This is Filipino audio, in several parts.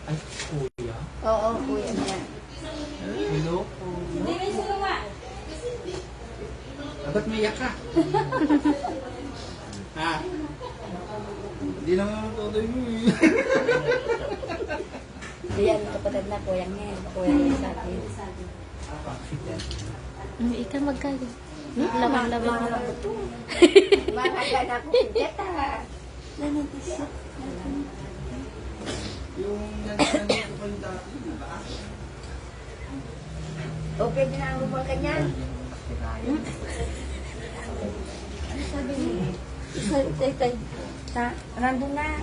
Ay, kuya. Oo, kuya niya. Hello po. Hindi rin sila nga. Ba't may iyak ka? Ha? Hindi naman todo mo eh. Diyan, kapatid na, kuya niya. Kuya niya sa atin. Ikaw magkayo. Laban-laban na. Mahal na po kita. Yung ganito ko pa yung dati, di ba? Okay din ang umang kanya. Ano sabi niya? Tay. Nandun na.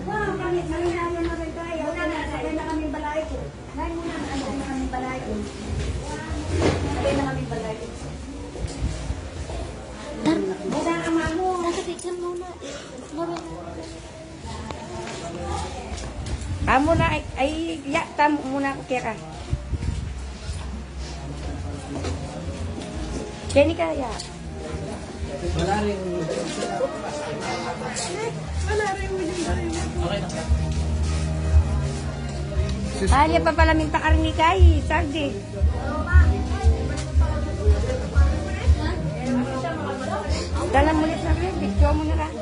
Wow, kami na rin tayo. Sabay na kami balay ko. Sabay na kami balay ko. Sabay na kami balay ko. Buka ang ama mo. Nakatikan muna. Amo na ay yakta muna ako kaya ka. Kaya ni kaya. Wala rin. Kaya pa pala minta ka rin ni Kai, Sardi. Dalam mulit na rin, video mo na rin.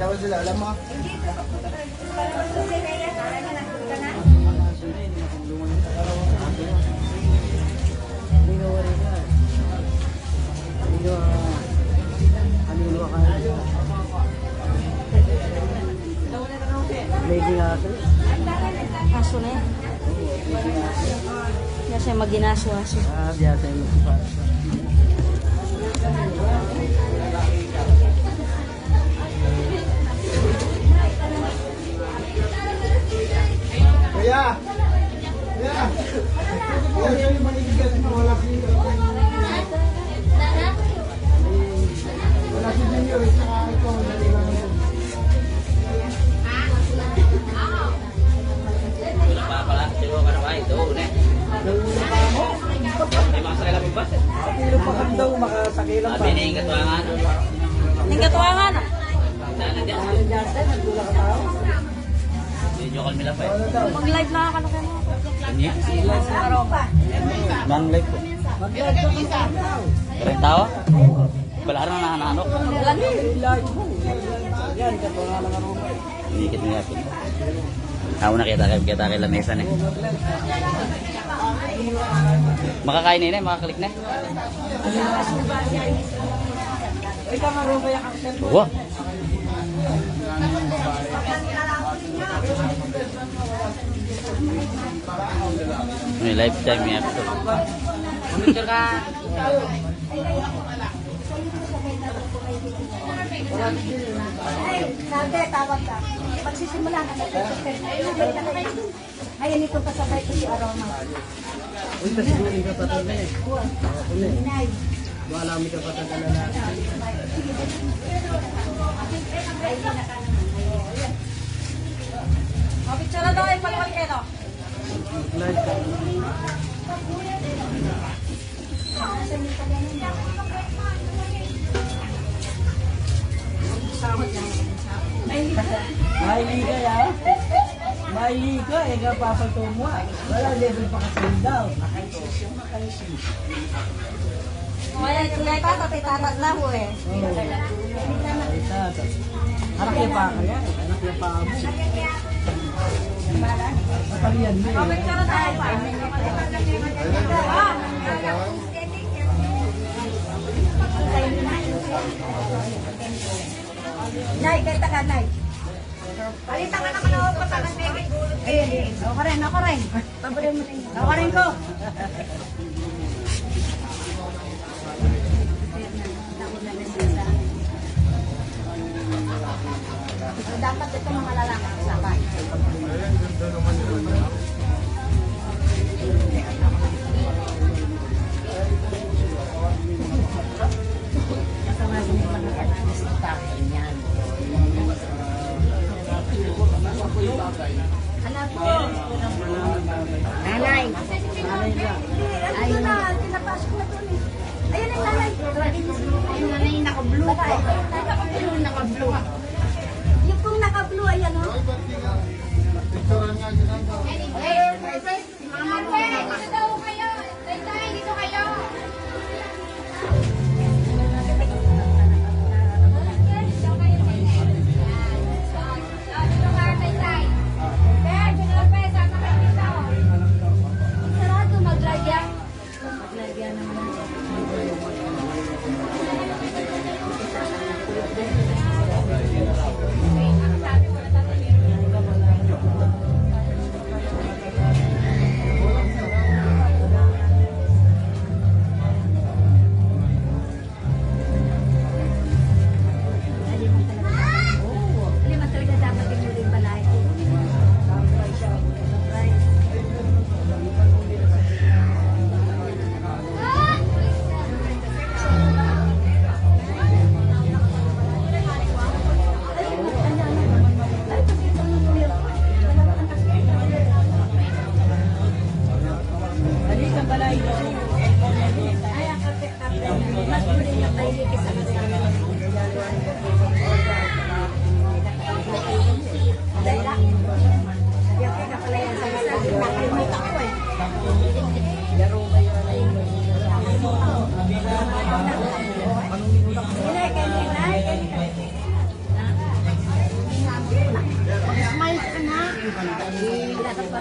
Dapat sila, alam mo? Aso na yan. Biasa maginaso-aso. Biasa yung magpapasa. Kuya! Kuya! Kuya yung manigigas mo, wala si Junior, saka ito, Kilo pa kan daw, makasakilan pa. Ning katuangan. Mag-live na ako na kayo. Non-live po. Keren tao? Balaran na nahanok. Dikit na yapin. Ako nakita kay Lanesan eh. Makakain na makaklik na. Wow. May lifetime yung episode. Picture ka. Sabi, tawag ka. Magsisimula na Ayan, ito pasabay ko si Aroma. Uy, kasi hindi ka patag na eh. Inay. Wala kami ka patag na lang. Picture na daw ay palawal kayo. Live ka. May liga ya. May liga eh kapapatumo. Wala level pa kasi daw. Kaya kuleta tatitatat na ho eh. Anak niya pa kaya. Anak niya pa mo. Napalian mo eh. Picture na tayo pa. Nay, kaya ka, Nay. Palitan ka naman ako pa ng bebe. Ayun, ako rin. Pabalin mo rin. Ako rin ko. Dapat ito mga lalaki kasama. Kasama din yung mga kanalis ng takin yan. Anak po. Nanay. Ayun na. Pinapasok na ito. Ayun ang nanay. babae. Yung kung naka-blue, ayan o. Sarado, maglagyan. Maglagyan naman. Lima talaga dapat yung muling balay. Halika balay. Ay, ang kape. Mas muli niya tayo sa Dahil yung pinapalayan sa isa, nakalimutan ko eh. Smile ka na. Wala ka pa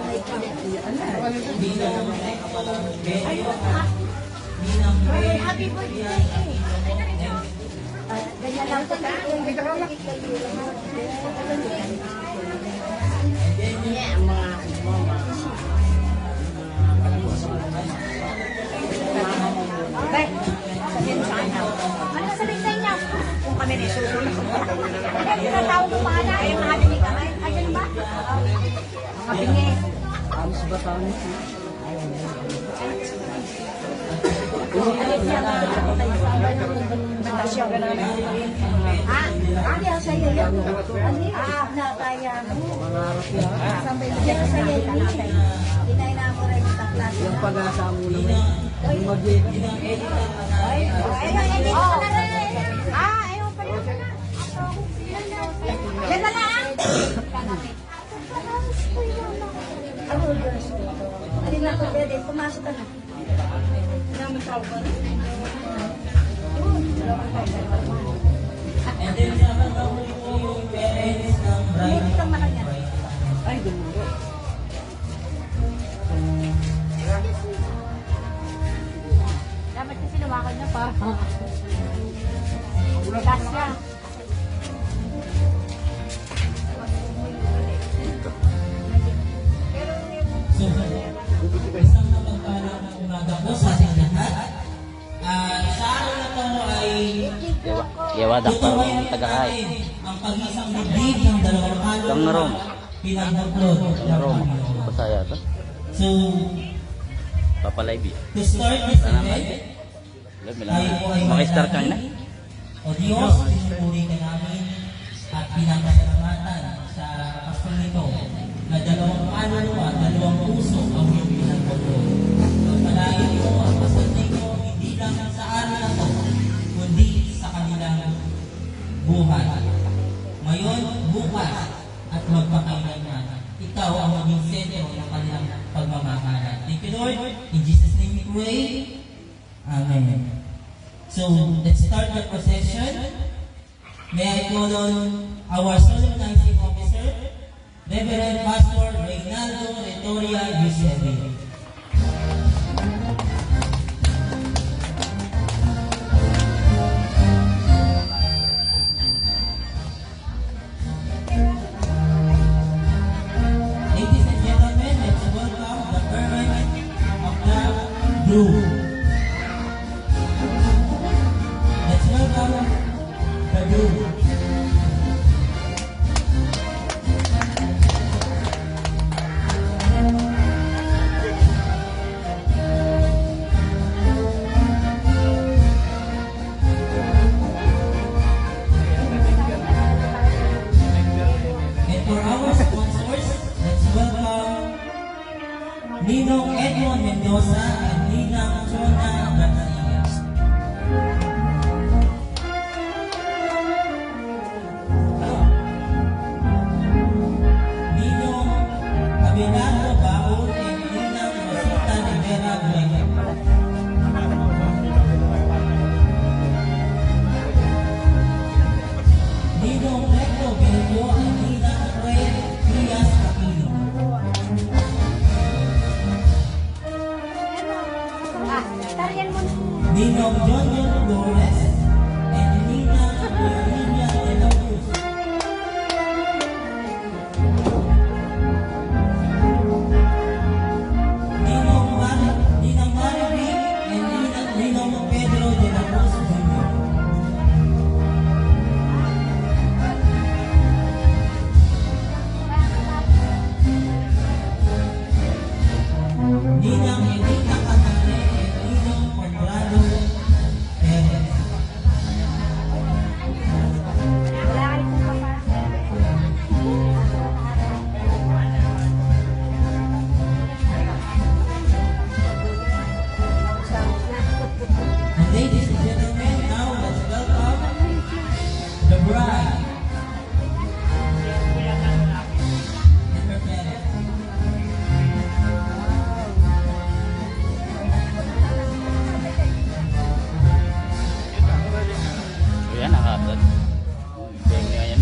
may happy birthday. Ganyan lang ito. Bay, sabihin mo sa kanya. Ano sabihin sa inyo? Kung kami na isusunod. Kaya tinatawag mo pa na. Ay, mga dinig ka. Ay, ganun ba? Mga bingi. Alis ba tayo? Ano yung sa'yo yun? Ano yung nakaya mo? Sambay mo dyan sa'yo yun. Kinaina mo rin yung taklas. Yung pag-asa mo naman. Yung mag-i- Ayaw pa rin. Yan na lang. Alin lang ko pwede. Pumasok ka na. Hindi ka makanya. Ay, gumulo. Dapat kasi lumakad na pa. Gas na. Isang mapagpalang umaga po sa ating lahat. Sa araw na ito ay Yawadak pa tutuloy rin tagakay. ang pag-isang libig ng dalawang Lang kalong na ron. pinagbuklod ng Roma. Panginoon. Pasaya to. So, Papalive yun. to start this event, tayo po ay Makistart ka na. O Diyos, pinupuri ka namin at pinapasalamatan sa pastol nito na dalawang kaluluwa, dalawang puso ang iyong pinagbuklod. Pagpalain mo ang pasanay ko hindi lang sa araw na ito, kundi sa kanilang buhay. Ngayon, bukas, at magpakailanman. Ikaw ang maging sentro ng kanilang pagmamahalan. Thank you, Lord. In Jesus' name we pray. Amen. So, let's start the procession. May I call on our solemnizing officer, Reverend Pastor Reynaldo Retoria Yusebi. Ladies and gentlemen, let's welcome the parents of the group. Let's welcome the group. And for our sponsors, let's welcome Ninong Edmond Mendoza and Ninang Chona Garcia. Marion Flores, and Nina Virginia de la Cruz. Ninong Maribel and Ninong Pedro de la Cruz Jr. Ninang Elena Catane and Ninong Conrado Perez. Wala ka rin kung And ladies and gentlemen, now let's welcome the bride and her parents. Yan, nakakad. Beng nga yan.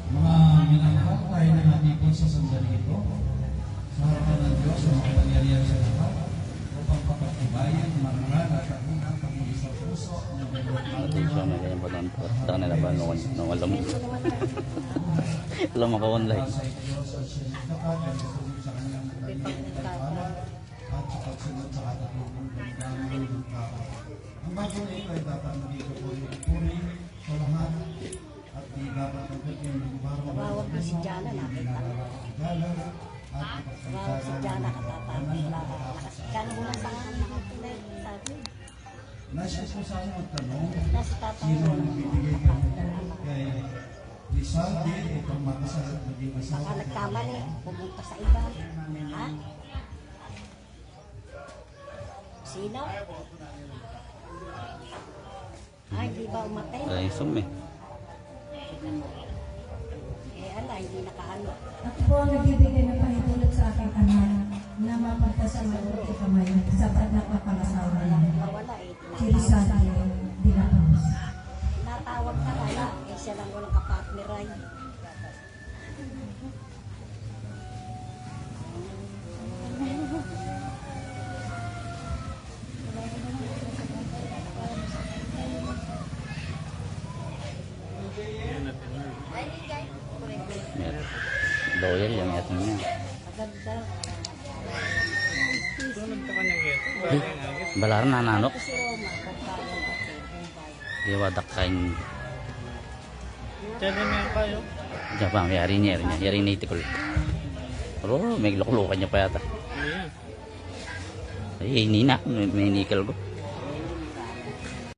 Mga minamahal, tayo na natikot sa sandali ito sa harapan ng Diyos sa makapangyarihan sa lahat upang papatibayan, marangal at kahinang pagmuli sa puso ng Atensyon na ganyan pa doon. Taka nila ba nung alam. Alam ako online. sa Diyos at sinitakan at susunod sa kanyang pagkakalan at sa pagsunod sa katatubong damdamin ng tao. Ang bagong ito ay dapat magiging puri sa lahat at di dapat magiging Tawag mo si Jana, nakita mo. Tawag si Jana, katatapos na. Kano mo lang sa nakatulay, sabi. Nasa po sa akin magtanong, Nasa tatang sino mo. ang bibigay kami kay Lizalde itong makasal at maging Baka asawa? nagkamali, pumunta sa iba. Ha? Sino? Ay, di ba umatay? Wala yung zoom eh. Eh, ala, hindi nakaano. Ako po ang nagbibigay ng pahintulot sa aking anak na mapagdasal ng ulit kamay sa na kapangasawa niya. Nawala eh. Si Rizalde de la Cruz. Natawag ka kaya, eh siya lang walang kapatner ay. Meron. Loyal yung eto niya. Maganda. Eh, balaran na nanok. Si Roma, pagkain kasi, Bombay. Di wadak kain. Tiyari niya kayo. Diyan pa, yari niya. Yari na itikol. Pero may luklukan niya pa yata. Ay, hindi na. May nickel ko.